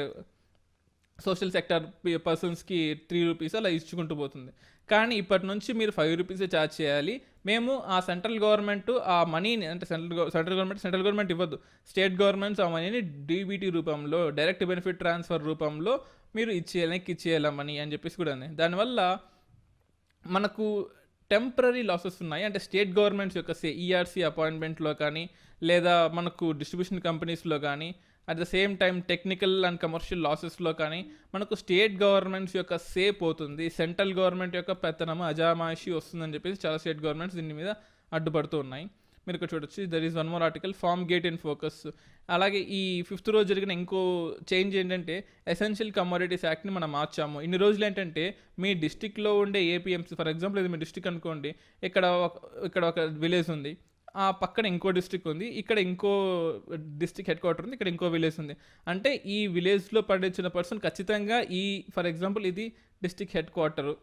సోషల్ సెక్టర్ పర్సన్స్కి 3 రూపీస్ అలా ఇచ్చుకుంటూ పోతుంది. కానీ ఇప్పటి నుంచి మీరు 5 రూపీసే ఛార్జ్ చేయాలి. మేము ఆ సెంట్రల్ గవర్నమెంట్ ఆ మనీని, అంటే సెంట్రల్ గవర్నమెంట్ ఇవ్వద్దు, స్టేట్ గవర్నమెంట్స్ ఆ మనీని డీబీటీ రూపంలో, డైరెక్ట్ బెనిఫిట్ ట్రాన్స్ఫర్ రూపంలో మీరు వెనక్కి ఇచ్చేయాల మనీ అని చెప్పేసి కూడా ఉంది. దానివల్ల మనకు టెంపరరీ లాసెస్ ఉన్నాయి. అంటే స్టేట్ గవర్నమెంట్స్ యొక్క ఈఆర్సీ అపాయింట్మెంట్లో కానీ, లేదా మనకు డిస్ట్రిబ్యూషన్ కంపెనీస్లో కానీ, at the same time technical and commercial లాసెస్లో కానీ మనకు స్టేట్ గవర్నమెంట్స్ యొక్క పోతుంది. సెంట్రల్ గవర్నమెంట్ యొక్క పెత్తనము, అజామాయిషి వస్తుందని చెప్పేసి చాలా స్టేట్ గవర్నమెంట్స్ దీని మీద అడ్డుపడుతూ ఉన్నాయి. మీరు ఇక్కడ చూడొచ్చు, there is one more article, farm gate in focus. అలాగే ఈ 5th రోజు జరిగిన ఇంకో చేంజ్ ఏంటంటే ఎసెన్షియల్ కమోడిటీస్ యాక్ట్ని మనం మార్చాము. ఇన్ని రోజులు ఏంటంటే మీ డిస్టిక్లో ఉండే ఏపీఎంసీ, ఫర్ ఎగ్జాంపుల్ ఇది మీ డిస్టిక్ అనుకోండి, ఇక్కడ ఒక విలేజ్ ఉంది, ఆ పక్కన ఇంకో డిస్ట్రిక్ట్ ఉంది, ఇక్కడ ఇంకో డిస్ట్రిక్ట్ హెడ్ క్వార్టర్ ఉంది, ఇక్కడ ఇంకో విలేజ్ ఉంది. అంటే ఈ విలేజ్లో పండించిన పర్సన్ ఖచ్చితంగా ఫర్ ఎగ్జాంపుల్ ఇది డిస్ట్రిక్ట్ హెడ్ క్వార్టరు,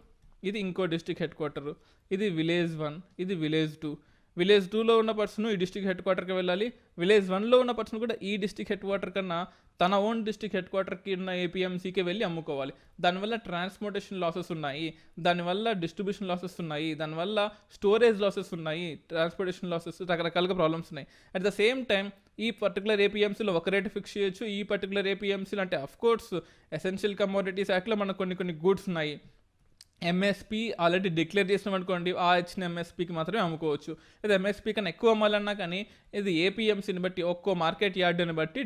ఇది ఇంకో డిస్ట్రిక్ట్ హెడ్ క్వార్టరు, ఇది విలేజ్ 1, ఇది విలేజ్ 2. విలేజ్ 2లో ఉన్న పర్సన్ ఈ డిస్ట్రిక్ట్ హెడ్ క్వార్టర్కి వెళ్ళాలి. విలేజ్ 1లో ఉన్న పర్సన్ కూడా ఈ డిస్ట్రిక్ట్ హెడ్ క్వార్టర్ కన్నా తన ఓన్ డిస్ట్రిక్ట్ హెడ్ క్వార్టర్కి ఉన్న ఏపీఎంసీకి వెళ్ళి అమ్ముకోవాలి. దానివల్ల ట్రాన్స్పోర్టేషన్ లాసెస్ ఉన్నాయి, దానివల్ల డిస్ట్రిబ్యూషన్ లాసెస్ ఉన్నాయి, దానివల్ల స్టోరేజ్ లాసెస్ ఉన్నాయి, ట్రాన్స్పోర్టేషన్ లాసెస్, రకరకాలుగా ప్రాబ్లమ్స్ ఉన్నాయి. అట్ ద సేమ్ టైం ఈ పర్టికులర్ ఏపీఎంసీలో ఒక రేటు ఫిక్స్ చేయొచ్చు. ఈ పర్టికులర్ ఏపీఎంసీలో అంటే అఫ్కోర్స్ ఎసెన్షియల్ కమోడిటీస్ యాక్ట్లో మనకు కొన్ని గూడ్స్ ఉన్నాయి, ఎంఎస్పి ఆల్రెడీ డిక్లేర్ చేసినాం అనుకోండి, ఆ ఇచ్చిన ఎంఎస్పికి మాత్రమే అమ్ముకోవచ్చు. లేదా ఎంఎస్పి కన్నా ఎక్కువ అమ్మాలన్నా కానీ ఇది ఏపీఎంసీని బట్టి, ఒక్కో మార్కెట్ యార్డ్ని బట్టి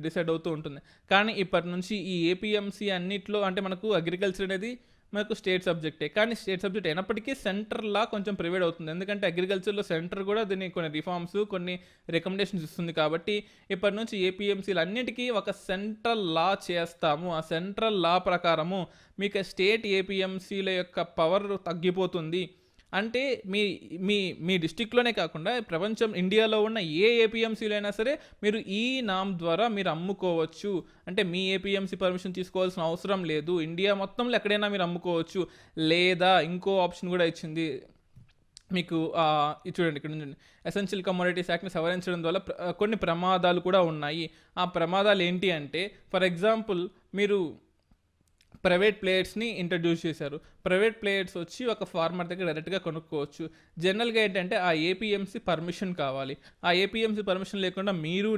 డిసైడ్ అవుతూ ఉంటుంది. కానీ ఇప్పటి నుంచి ఈ ఏపీఎంసీ అన్నిట్లో, అంటే మనకు అగ్రికల్చర్ అనేది మనకు స్టేట్ సబ్జెక్టే, కానీ స్టేట్ సబ్జెక్ట్ అయినప్పటికీ సెంటర్లా కొంచెం ప్రైవేట్ అవుతుంది. ఎందుకంటే అగ్రికల్చర్లో సెంటర్ కూడా దీన్ని కొన్ని రిఫార్మ్స్, కొన్ని రికమెండేషన్స్ ఇస్తుంది. కాబట్టి ఇప్పటి నుంచి ఏపీఎంసీలు అన్నిటికీ ఒక సెంట్రల్ లా చేస్తాము. ఆ సెంట్రల్ లా ప్రకారము మీకు స్టేట్ ఏపీఎంసీల యొక్క పవర్ తగ్గిపోతుంది. అంటే మీ మీ మీ డిస్టిక్లోనే కాకుండా ప్రపంచం, ఇండియాలో ఉన్న ఏ ఏపీఎంసీలో అయినా సరే మీరు ఈ నామ్ ద్వారా మీరు అమ్ముకోవచ్చు. అంటే మీ ఏపీఎంసీ పర్మిషన్ తీసుకోవాల్సిన అవసరం లేదు, ఇండియా మొత్తంలో ఎక్కడైనా మీరు అమ్ముకోవచ్చు. లేదా ఇంకో ఆప్షన్ కూడా ఇచ్చింది మీకు, ఇది చూడండి, ఇక్కడ నుంచి ఎసెన్షియల్ కమోడిటీస్ యాక్ట్ని సవరించడం వల్ల కొన్ని ప్రమాదాలు కూడా ఉన్నాయి. ఆ ప్రమాదాలు ఏంటి అంటే, ఫర్ ఎగ్జాంపుల్ మీరు ప్రైవేట్ ప్లేయర్స్ని ఇంట్రడ్యూస్ చేశారు. ప్రైవేట్ ప్లేయర్స్ వచ్చి ఒక ఫార్మర్ దగ్గర డైరెక్ట్గా కొనుక్కోవచ్చు. జనరల్గా ఏంటంటే ఆ ఏపీఎంసీ పర్మిషన్ కావాలి. ఆ ఏపీఎంసీ పర్మిషన్ లేకుండా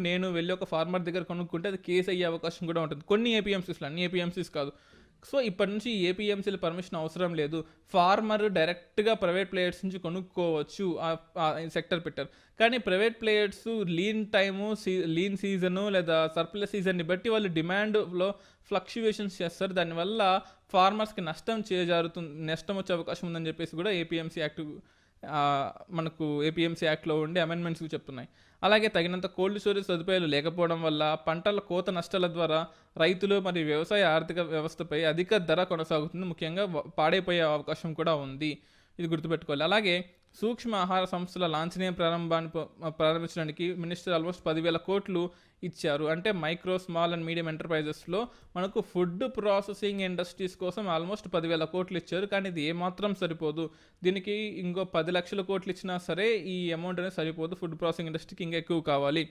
నేను వెళ్ళి ఒక ఫార్మర్ దగ్గర కొనుక్కుంటే అది కేసు అయ్యే అవకాశం కూడా ఉంటుంది కొన్ని ఏపీఎంసీస్లో, అన్ని ఏపీఎంసీస్ కాదు. సో ఇప్పటి నుంచి ఏపీఎంసీల పర్మిషన్ అవసరం లేదు, ఫార్మర్ డైరెక్ట్గా ప్రైవేట్ ప్లేయర్స్ నుంచి కొనుక్కోవచ్చు సెక్టర్ పెట్టారు. కానీ private players lean time, lean season లేదా సర్ప్లస్ సీజన్ని బట్టి వాళ్ళు డిమాండ్లో ఫ్లక్చువేషన్స్ చేస్తారు. దానివల్ల ఫార్మర్స్కి నష్టం వచ్చే అవకాశం ఉందని చెప్పేసి కూడా ఏపీఎంసీ యాక్ట్, మనకు ఏపీఎంసీ యాక్ట్లో ఉండే అమెండ్మెంట్స్కి చెప్తున్నాయి. అలాగే తగినంత కోల్డ్ స్టోరేజ్ సదుపాయాలు లేకపోవడం వల్ల పంటల కోత నష్టాల ద్వారా రైతులు మరియు వ్యవసాయ ఆర్థిక వ్యవస్థపై అధిక ధర కొనసాగుతుంది. ముఖ్యంగా పాడైపోయే అవకాశం కూడా ఉంది, ఇది గుర్తుపెట్టుకోవాలి. అలాగే సూక్ష్మ ఆహార సంస్థల లాంఛనీయ ప్రారంభించడానికి మినిస్టర్ ఆల్మోస్ట్ 10,000 కోట్లు ఇచ్చారు. అంటే మైక్రో, స్మాల్ అండ్ మీడియం ఎంటర్ప్రైజెస్లో మనకు ఫుడ్ ప్రాసెసింగ్ ఇండస్ట్రీస్ కోసం ఆల్మోస్ట్ 10,000 కోట్లు ఇచ్చారు. కానీ ఇది ఏమాత్రం సరిపోదు, దీనికి ఇంకో 10 లక్షల కోట్లు ఇచ్చినా సరే ఈ అమౌంట్ అనేది సరిపోదు. ఫుడ్ ప్రాసెసింగ్ ఇండస్ట్రీకి ఇంకా ఎక్కువ కావాలి.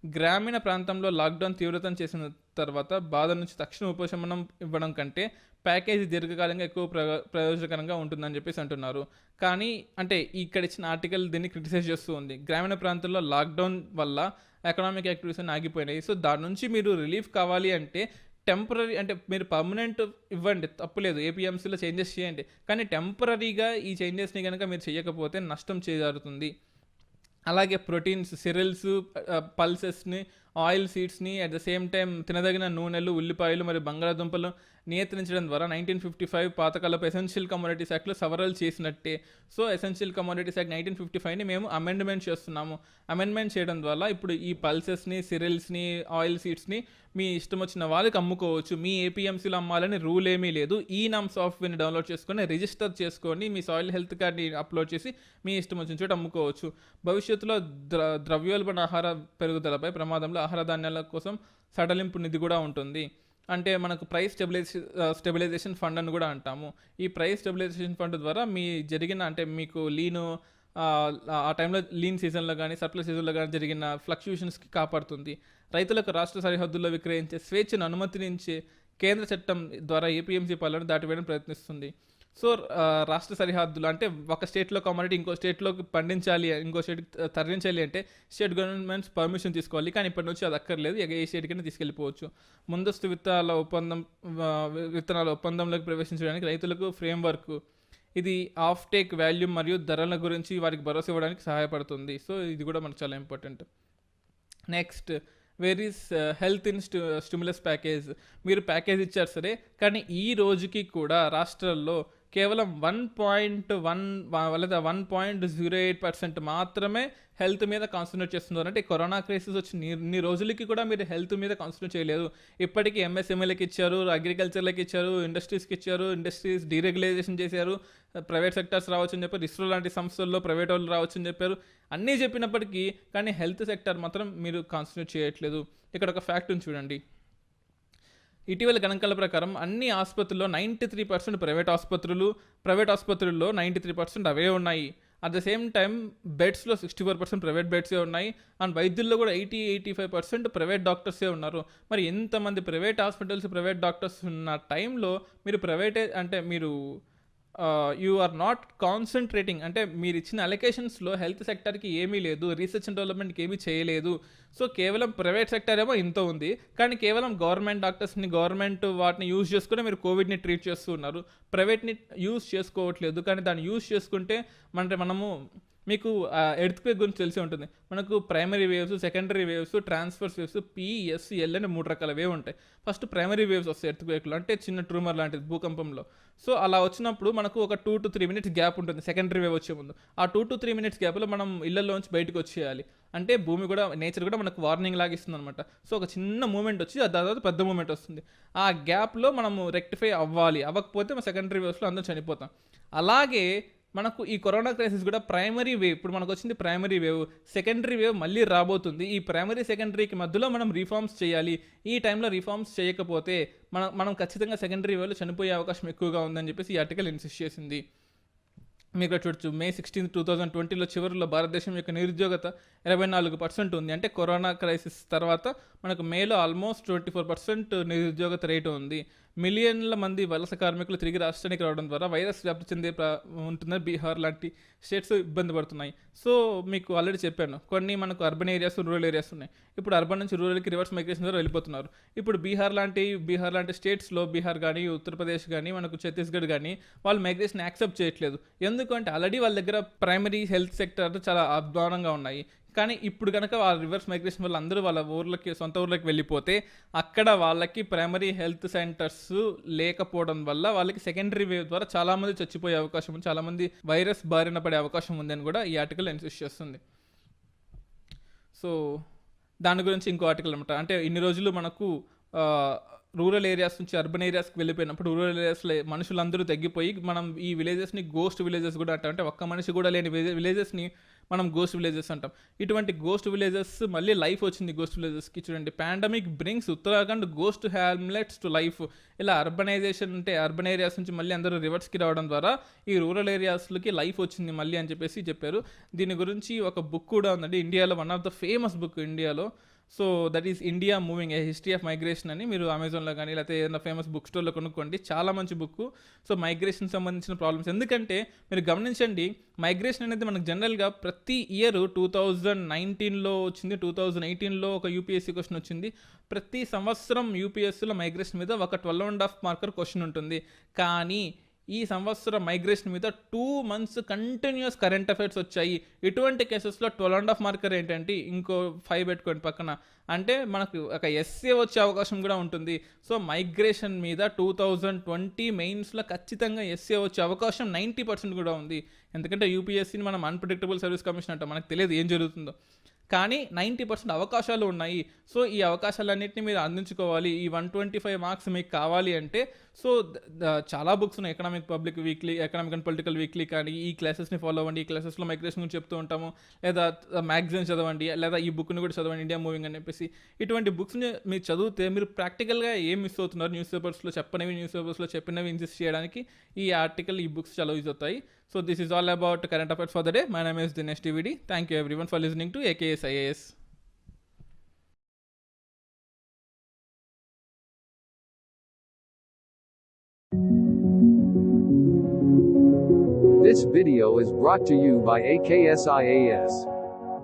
గ్రామీణ ప్రాంతంలో లాక్డౌన్ తీవ్రతం చేసిన తర్వాత బాధ నుంచి తక్షణ ఉపశమనం ఇవ్వడం కంటే ప్యాకేజీ దీర్ఘకాలంగా ఎక్కువ ప్రయోజనకరంగా ఉంటుందని చెప్పేసి అంటున్నారు. కానీ అంటే ఇక్కడ ఇచ్చిన ఆర్టికల్ దీన్ని క్రిటిసైజ్ చేస్తూ ఉంది. గ్రామీణ ప్రాంతాల్లో లాక్డౌన్ వల్ల ఎకనామిక్ యాక్టివిటీస్ అన్ని ఆగిపోయినాయి. సో దాని నుంచి మీరు రిలీఫ్ కావాలి అంటే టెంపరీ, అంటే మీరు పర్మనెంట్ ఇవ్వండి, తప్పులేదు, ఏపీఎంసీలో చేంజెస్ చేయండి. కానీ టెంపరీగా ఈ చేంజెస్ని కనుక మీరు చేయకపోతే నష్టం చేజారుతుంది. అలాగే ప్రోటీన్స్, సిరిల్స్, పల్సెస్ని, ఆయిల్ సీడ్స్ని, అట్ ద సేమ్ టైం తినదగిన నూనెలు, ఉల్లిపాయలు మరియు బంగాళాదుంపలు నియంత్రించడం ద్వారా 1955 పాతకాలపు ఎసెన్షియల్ కమోడిటీస్ యాక్ట్లో సవరణలు చేసినట్టే. సో ఎసెన్షియల్ కమోడిటీస్ యాక్ట్ 1955ని మేము అమెండ్మెంట్ చేస్తున్నాము. అమెండ్మెంట్ చేయడం ద్వారా ఇప్పుడు ఈ పల్సెస్ని, సిరిల్స్ని, ఆయిల్ సీడ్స్ని మీ ఇష్టం వచ్చిన వాళ్ళకి అమ్ముకోవచ్చు. మీ ఏపీఎంసీలో అమ్మాలని రూల్ ఏమీ లేదు. ఈ నామ్ సాఫ్ట్వేర్ని డౌన్లోడ్ చేసుకొని రిజిస్టర్ చేసుకొని మీ సాయిల్ హెల్త్ కార్డ్ని అప్లోడ్ చేసి మీ ఇష్టం వచ్చిన చోట అమ్ముకోవచ్చు. భవిష్యత్తులో ద్రవ్యోల్బణ ఆహార పెరుగుదలపై ప్రమాదంలో ఆహార ధాన్యాల కోసం సడలింపు నిధి కూడా ఉంటుంది. అంటే మనకు ప్రైస్ స్టెబిలైజేషన్ ఫండ్ అని కూడా అంటాము. ఈ ప్రైస్ స్టెబిలైజేషన్ ఫండ్ ద్వారా మీ జరిగిన, అంటే మీకు ఆ టైంలో లీన్ సీజన్లో కానీ సర్ప్లస్ సీజన్లో కానీ జరిగిన ఫ్లక్చుయేషన్స్కి కాపాడుతుంది. రైతులకు రాష్ట్ర సరిహద్దుల్లో విక్రయించే స్వేచ్ఛను అనుమతించే కేంద్ర చట్టం ద్వారా ఏపీఎంసీ పాలన దాటివేయడం ప్రయత్నిస్తుంది. సో రాష్ట్ర సరిహద్దులు అంటే ఒక స్టేట్లో కమోడిటీ ఇంకో స్టేట్లోకి పండించాలి, ఇంకో స్టేట్కి తరలించాలి అంటే స్టేట్ గవర్నమెంట్స్ పర్మిషన్ తీసుకోవాలి. కానీ ఇప్పటి నుంచి అది అక్కర్లేదు, ఏ స్టేట్కైనా తీసుకెళ్ళిపోవచ్చు. ముందస్తు విత్తనాల ఒప్పందంలోకి ప్రవేశించడానికి రైతులకు ఫ్రేమ్వర్క్, ఇది ఆఫ్ టేక్ వాల్యూమ్ మరియు ధరల గురించి వారికి భరోసా ఇవ్వడానికి సహాయపడుతుంది. సో ఇది కూడా మనకు చాలా important. Next, where is health in stimulus package. మీరు ప్యాకేజ్ ఇచ్చారు సరే, కానీ ఈ రోజుకి కూడా రాష్ట్రాల్లో కేవలం 1.1 లేదా 1.08% మాత్రమే హెల్త్ మీద కాన్సన్ట్రేట్ చేస్తున్నారు. అంటే కరోనా క్రైసిస్ వచ్చిన ఇన్ని రోజులకి కూడా మీరు హెల్త్ మీద కాన్సన్ట్రేట్ చేయలేదు. ఇప్పటికీ ఎంఎస్ఎంఈలకి ఇచ్చారు, అగ్రికల్చర్లకి ఇచ్చారు, ఇండస్ట్రీస్కి ఇచ్చారు, ఇండస్ట్రీస్ డీరెగ్యులైజేషన్ చేశారు, ప్రైవేట్ సెక్టర్స్ రావచ్చు అని చెప్పారు, ఇస్రో లాంటి సంస్థల్లో ప్రైవేట్ వాళ్ళు రావచ్చు అని చెప్పారు. అన్నీ చెప్పినప్పటికీ కానీ హెల్త్ సెక్టర్ మాత్రం మీరు కాన్సన్ట్రేట్ చేయట్లేదు. ఇక్కడ ఒక ఫ్యాక్ట్ని చూడండి. ఇటీవల గణాంకాల ప్రకారం అన్ని ఆసుపత్రుల్లో 93% ప్రైవేట్ ఆసుపత్రుల్లో 93% అవే ఉన్నాయి. అట్ ద సేమ్ టైం బెడ్స్లో 64% ప్రైవేట్ బెడ్సే ఉన్నాయి. అండ్ వైద్యుల్లో కూడా 85% ప్రైవేట్ డాక్టర్సే ఉన్నారు. మరి ఎంతమంది ప్రైవేట్ హాస్పిటల్స్, ప్రైవేట్ డాక్టర్స్ ఉన్న టైంలో మీరు ప్రైవేటే అంటే మీరు యూ ఆర్ నాట్ కాన్సన్ట్రేటింగ్, అంటే మీరు ఇచ్చిన అలొకేషన్స్లో హెల్త్ సెక్టర్కి ఏమీ లేదు, రీసెర్చ్ అండ్ డెవలప్మెంట్కి ఏమీ చేయలేదు. సో కేవలం ప్రైవేట్ సెక్టర్ ఏమో ఇంత ఉంది, కానీ కేవలం గవర్నమెంట్ డాక్టర్స్ని, గవర్నమెంట్ వాటిని యూజ్ చేసుకుని మీరు కోవిడ్ని ట్రీట్ చేస్తూ ఉన్నారు. ప్రైవేట్ని యూజ్ చేసుకోవట్లేదు. కానీ దాన్ని యూజ్ చేసుకుంటే మనము మీకు ఎర్త్క్వేక్ గురించి తెలిసి ఉంటుంది. మనకు primary waves, secondary waves, transfers waves, PSCL అని 3 రకాల వేవ్ ఉంటాయి. ఫస్ట్ ప్రైమరీ వేవ్స్ వస్తాయి ఎర్త్క్వేక్లో, అంటే చిన్న ట్రూమర్ లాంటిది భూకంపంలో. సో అలా వచ్చినప్పుడు మనకు ఒక 2 to 3 minutes గ్యాప్ ఉంటుంది సెకండరీ వేవ్ వచ్చే ముందు. ఆ 2 to 3 minutes గ్యాప్లో మనం ఇళ్లలోంచి బయటకు వచ్చేయాలి. అంటే భూమి కూడా, నేచర్ కూడా మనకు వార్నింగ్ లాగా ఇస్తుంది అనమాట. సో ఒక చిన్న మూమెంట్ వచ్చి ఆ తర్వాత పెద్ద మూమెంట్ వస్తుంది. ఆ గ్యాప్లో మనము రెక్టిఫై అవ్వకపోతే మన సెకండరీ వేవ్స్లో అందరూ చనిపోతాం. అలాగే మనకు ఈ కరోనా క్రైసిస్ కూడా ప్రైమరీ వేవ్, ఇప్పుడు మనకు వచ్చింది ప్రైమరీ వేవ్, సెకండరీ వేవ్ మళ్ళీ రాబోతుంది. ఈ ప్రైమరీ సెకండరీకి మధ్యలో మనం రిఫార్మ్స్ చేయాలి. ఈ టైంలో రిఫార్మ్స్ చేయకపోతే మనం ఖచ్చితంగా సెకండరీ వేవ్లో చనిపోయే అవకాశం ఎక్కువగా ఉందని చెప్పేసి ఈ ఆర్టికల్ ఇన్సిస్ట్ చేసింది. మీకు చూడొచ్చు, May 16, 2020 చివరిలో భారతదేశం యొక్క నిరుద్యోగత 24% ఉంది. అంటే కరోనా క్రైసిస్ తర్వాత మనకు మేలో ఆల్మోస్ట్ 24% నిరుద్యోగత రేటు ఉంది. మిలియన్ల మంది వలస కార్మికులు తిరిగి రాష్ట్రానికి రావడం ద్వారా వైరస్ వ్యాప్తి చెందే ఉంటుందని బీహార్ లాంటి స్టేట్స్ ఇబ్బంది పడుతున్నాయి. సో మీకు ఆల్రెడీ చెప్పాను, కొన్ని మనకు అర్బన్ ఏరియాస్, రూరల్ ఏరియాస్ ఉన్నాయి. ఇప్పుడు అర్బన్ నుంచి రూరల్కి రివర్స్ మైగ్రేషన్ ద్వారా వెళ్ళిపోతున్నారు. ఇప్పుడు బీహార్ లాంటి స్టేట్స్లో, బీహార్ కానీ, ఉత్తరప్రదేశ్ కానీ, మనకు ఛత్తీస్గఢ్ కానీ వాళ్ళు మైగ్రేషన్ యాక్సెప్ట్ చేయట్లేదు. ఎందుకంటే ఆల్రెడీ వాళ్ళ దగ్గర ప్రైమరీ హెల్త్ సెక్టర్ చాలా అధ్వానంగా ఉన్నాయి. కానీ ఇప్పుడు కనుక ఆ రివర్స్ మైగ్రేషన్ వల్ల అందరూ వాళ్ళ సొంత ఊర్లకి వెళ్ళిపోతే అక్కడ వాళ్ళకి ప్రైమరీ హెల్త్ సెంటర్స్ లేకపోవడం వల్ల వాళ్ళకి సెకండరీ వేవ్ ద్వారా చాలామంది చచ్చిపోయే అవకాశం ఉంది, చాలామంది వైరస్ బారిన పడే అవకాశం ఉందని కూడా ఈ ఆర్టికల్ ఇన్సిస్ట్ చేస్తుంది. సో దాని గురించి ఇంకో ఆర్టికల్ అనమాట. అంటే ఇన్ని రోజులు మనకు రూరల్ ఏరియాస్ నుంచి అర్బన్ ఏరియాస్కి వెళ్ళిపోయినప్పుడు రూరల్ ఏరియాస్లో మనుషులందరూ తగ్గిపోయి మనం ఈ విలేజెస్ని గోస్ట్ విలేజెస్ కూడా అంటాం. అంటే ఒక్క మనిషి కూడా లేని విలేజెస్ని మనం గోస్ట్ విలేజెస్ అంటాం. ఇటువంటి గోస్ట్ విలేజెస్ మళ్ళీ లైఫ్ వచ్చింది గోస్ట్ విలేజెస్కి. చూడండి, pandemic brings Uttarakhand ghost hamlets to life. ఇలా అర్బనైజేషన్ అంటే అర్బన్ ఏరియాస్ నుంచి మళ్ళీ అందరూ రివర్స్కి రావడం ద్వారా ఈ రూరల్ ఏరియాస్లోకి లైఫ్ వచ్చింది మళ్ళీ అని చెప్పేసి చెప్పారు. దీని గురించి ఒక బుక్ కూడా ఉందండి ఇండియాలో, one of the famous book ఇండియాలో. So that is India moving, a history of migration అని మీరు అమెజాన్లో కానీ లేకపోతే ఏదైనా ఫేమస్ బుక్ స్టోర్లో కొనుక్కోండి. చాలా మంచి బుక్. సో మైగ్రేషన్ సంబంధించిన ప్రాబ్లమ్స్, ఎందుకంటే మీరు గమనించండి, మైగ్రేషన్ అనేది మనకు జనరల్గా ప్రతి ఇయర్ 2019లో వచ్చింది, 2018లో ఒక యూపీఎస్సీ క్వశ్చన్ వచ్చింది. ప్రతి సంవత్సరం యూపీఎస్సీలో మైగ్రేషన్ మీద ఒక 12.5 మార్కర్ క్వశ్చన్ ఉంటుంది. కానీ ఈ సంవత్సరం మైగ్రేషన్ మీద 2 months కంటిన్యూస్ కరెంట్ అఫైర్స్ వచ్చాయి. ఇటువంటి కేసెస్లో 12.5 మార్కర్ ఏంటంటే ఇంకో 5 పెట్టుకోండి పక్కన, అంటే మనకు ఒక ఎస్ఏ వచ్చే అవకాశం కూడా ఉంటుంది. సో మైగ్రేషన్ మీద 2020 మెయిన్స్లో ఖచ్చితంగా ఎస్ఏ వచ్చే అవకాశం 90% కూడా ఉంది. ఎందుకంటే యూపీఎస్సీని మనం అన్ప్రెడిక్టబుల్ సర్వీస్ కమిషన్ అంటాం, మనకు తెలియదు ఏం జరుగుతుందో. కానీ 90% అవకాశాలు ఉన్నాయి. సో ఈ అవకాశాలన్నింటినీ మీరు అందించుకోవాలి. ఈ 125 మార్క్స్ మీకు కావాలి అంటే సో చాలా బుక్స్ ఉన్నాయి, economic public weekly, economic and political weekly కానీ ఈ క్లాసెస్ని ఫాలో అవ్వండి. ఈ క్లాసెస్లో మైగ్రేషన్ గురించి చెప్తూ ఉంటాము. లేదా మ్యాగజైన్స్ చదవండి, లేదా ఈ బుక్ని కూడా చదవండి, ఇండియా మూవింగ్ అని చెప్పేసి. ఇటువంటి బుక్స్ని మీరు చదివితే మీరు ప్రాక్టికల్గా ఏం మిస్ అవుతున్నారు, న్యూస్ పేపర్స్లో చెప్పినవి ఇన్సిస్ట్ చేయడానికి ఈ ఆర్టికల్, ఈ బుక్స్ చాలా యూజ్ అవుతాయి. So this is all about current affairs for the day. My name is Dinesh TVD. Thank you everyone for listening to AKS IAS. This video is brought to you by AKSIAS.